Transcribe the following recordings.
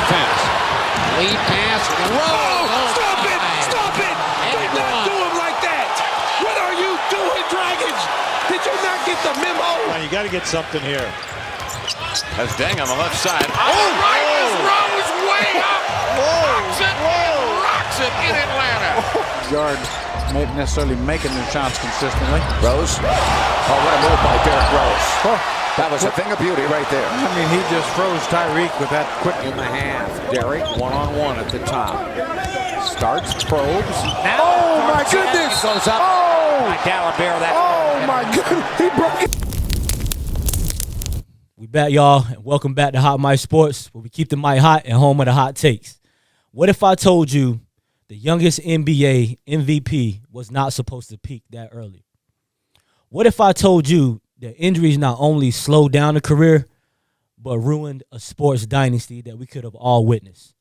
pass. Lead pass. Rose. Stop it! Stop it! Do not do him like that! What are you doing, Dragons? Did you not get the memo? Well, you got to get something here. That's Deng on the left side. Right is Rose way up. Rocks it in Atlanta. Guard not necessarily making their shots consistently. Rose. Oh, what a move by Derrick Rose. That was a thing of beauty right there. I mean, he just froze Tyreek with that quick. In the half. Derrick one-on-one at the top. Starts, probes. Now, Oh, my goodness! goes up. Oh! Bear that. Oh, my goodness! He broke it. We back, y'all, and welcome back to Hot Mic Sports, where we keep the mic hot and home of the hot takes. What if I told you the youngest NBA MVP was not supposed to peak that early? What if I told you that injuries not only slowed down a career, but ruined a sports dynasty that we could have all witnessed?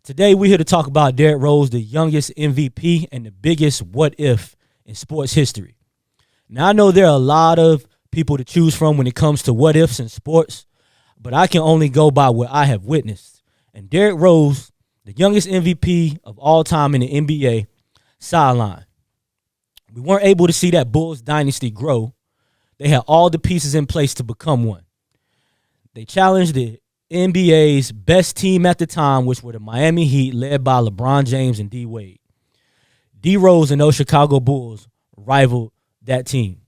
Today, we're here to talk about Derrick Rose, the youngest MVP and the biggest what if in sports history. Now, I know there are a lot of people to choose from when it comes to what ifs in sports, but I can only go by what I have witnessed. And Derrick Rose, the youngest MVP of all time in the NBA, sideline. We weren't able to see that Bulls dynasty grow. They had all the pieces in place to become one. They challenged the NBA's best team at the time, which were the Miami Heat, led by LeBron James and D. Wade. D. Rose and those Chicago Bulls rivaled that team.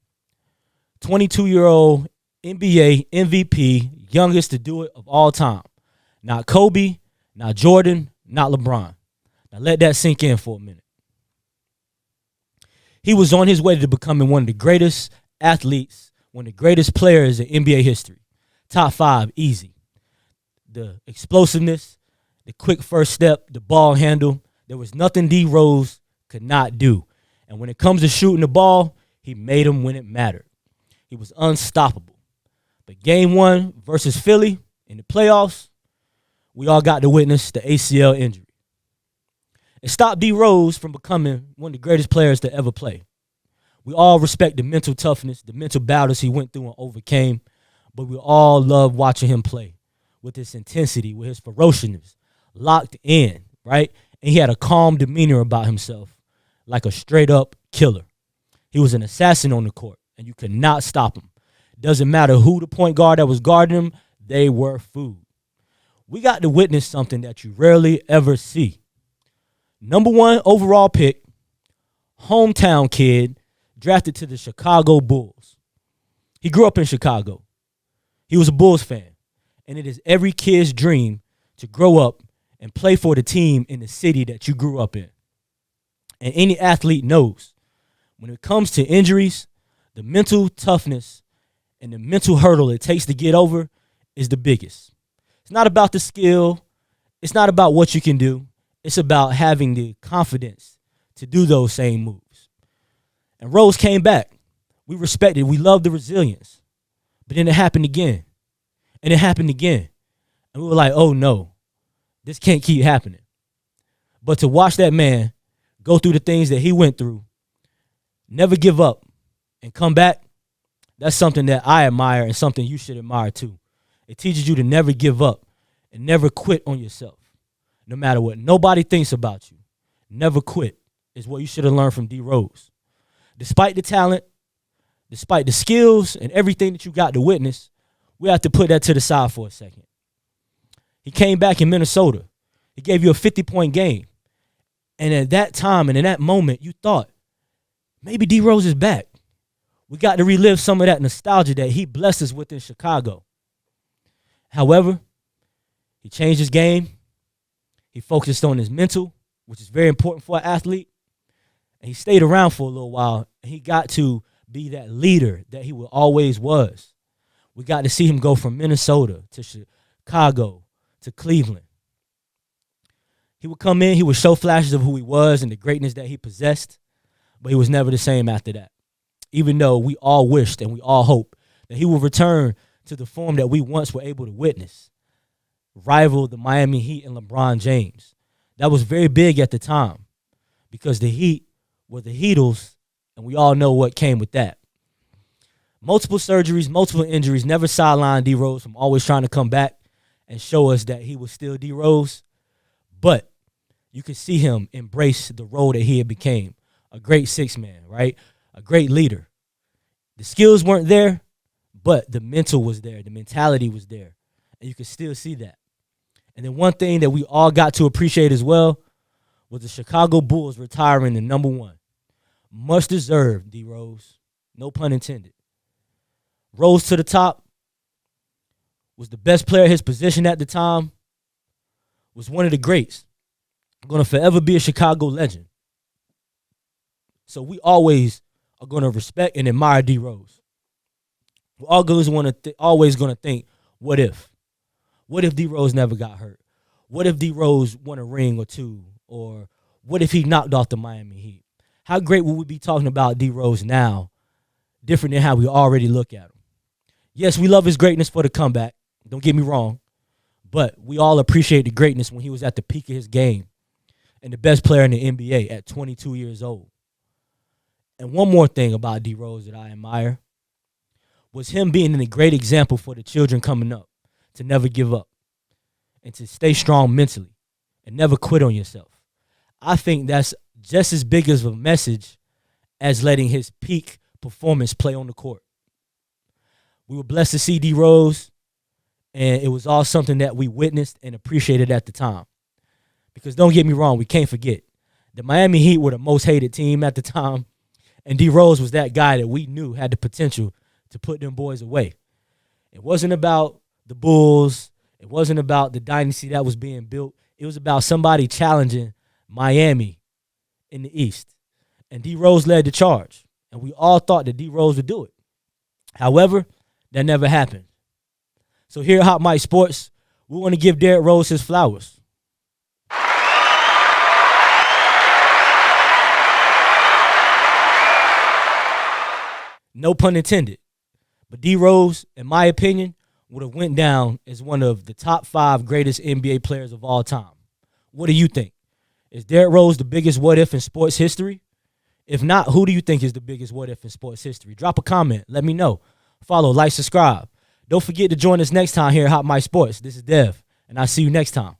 22-year-old NBA MVP, youngest to do it of all time. Not Kobe, not Jordan, not LeBron. Now let that sink in for a minute. He was on his way to becoming one of the greatest athletes, one of the greatest players in NBA history. Top 5, easy. The explosiveness, the quick first step, the ball handle. There was nothing D. Rose could not do. And when it comes to shooting the ball, he made them when it mattered. He was unstoppable. But game 1 versus Philly in the playoffs, we all got to witness the ACL injury. It stopped D. Rose from becoming one of the greatest players to ever play. We all respect the mental toughness, the mental battles he went through and overcame, but we all love watching him play with his intensity, with his ferociousness, locked in, right? And he had a calm demeanor about himself, like a straight-up killer. He was an assassin on the court, and you could not stop him. Doesn't matter who the point guard that was guarding him, they were food. We got to witness something that you rarely ever see. Number 1 overall pick, hometown kid, drafted to the Chicago Bulls. He grew up in Chicago. He was a Bulls fan. And it is every kid's dream to grow up and play for the team in the city that you grew up in. And any athlete knows when it comes to injuries, the mental toughness and the mental hurdle it takes to get over is the biggest. It's not about the skill. It's not about what you can do. It's about having the confidence to do those same moves. And Rose came back. We respected, we loved the resilience. But then it happened again. And it happened again. And we were like, oh no, this can't keep happening. But to watch that man go through the things that he went through, never give up, and come back, that's something that I admire and something you should admire too. It teaches you to never give up and never quit on yourself. No matter what nobody thinks about you, never quit is what you should have learned from D. Rose. Despite the talent, despite the skills and everything that you got to witness, we have to put that to the side for a second. He came back in Minnesota. He gave you a 50-point game. And at that time and in that moment, you thought, maybe D. Rose is back. We got to relive some of that nostalgia that he blessed us with in Chicago. However, he changed his game. He focused on his mental, which is very important for an athlete. And he stayed around for a little while. And he got to be that leader that he always was. We got to see him go from Minnesota to Chicago to Cleveland. He would come in, he would show flashes of who he was and the greatness that he possessed, but he was never the same after that. Even though we all wished and we all hope that he would return to the form that we once were able to witness. Rival the Miami Heat and LeBron James. That was very big at the time because the Heat were the Heatles, and we all know what came with that. Multiple surgeries, multiple injuries, never sidelined D. Rose from always trying to come back and show us that he was still D Rose, but you could see him embrace the role that he had became. A great six man, right? A great leader. The skills weren't there, but the mental was there. The mentality was there. And you could still see that. And then one thing that we all got to appreciate as well was the Chicago Bulls retiring the number one. Much deserved, D Rose. No pun intended. Rose to the top. Was the best player at his position at the time. Was one of the greats. Going to forever be a Chicago legend. So we always are going to respect and admire D Rose. We're always going to think, what if? What if D Rose never got hurt? What if D Rose won a ring or two? Or what if he knocked off the Miami Heat? How great would we be talking about D Rose now, different than how we already look at him? Yes, we love his greatness for the comeback. Don't get me wrong. But we all appreciate the greatness when he was at the peak of his game and the best player in the NBA at 22 years old. And one more thing about D Rose that I admire was him being a great example for the children coming up to never give up and to stay strong mentally and never quit on yourself. I think that's just as big of a message as letting his peak performance play on the court. We were blessed to see D Rose, and it was all something that we witnessed and appreciated at the time. Because don't get me wrong, we can't forget, the Miami Heat were the most hated team at the time, and D Rose was that guy that we knew had the potential to put them boys away. It wasn't about the Bulls. It wasn't about the dynasty that was being built. It was about somebody challenging Miami in the East. And D Rose led the charge. And we all thought that D Rose would do it. However, that never happened. So here at Hot Mic Sports, we want to give Derrick Rose his flowers. No pun intended. But D Rose, in my opinion, would have went down as one of the top 5 greatest NBA players of all time. What do you think? Is Derrick Rose the biggest what-if in sports history? If not, who do you think is the biggest what-if in sports history? Drop a comment. Let me know. Follow, like, subscribe. Don't forget to join us next time here at Hot Mic Sports. This is Dev, and I'll see you next time.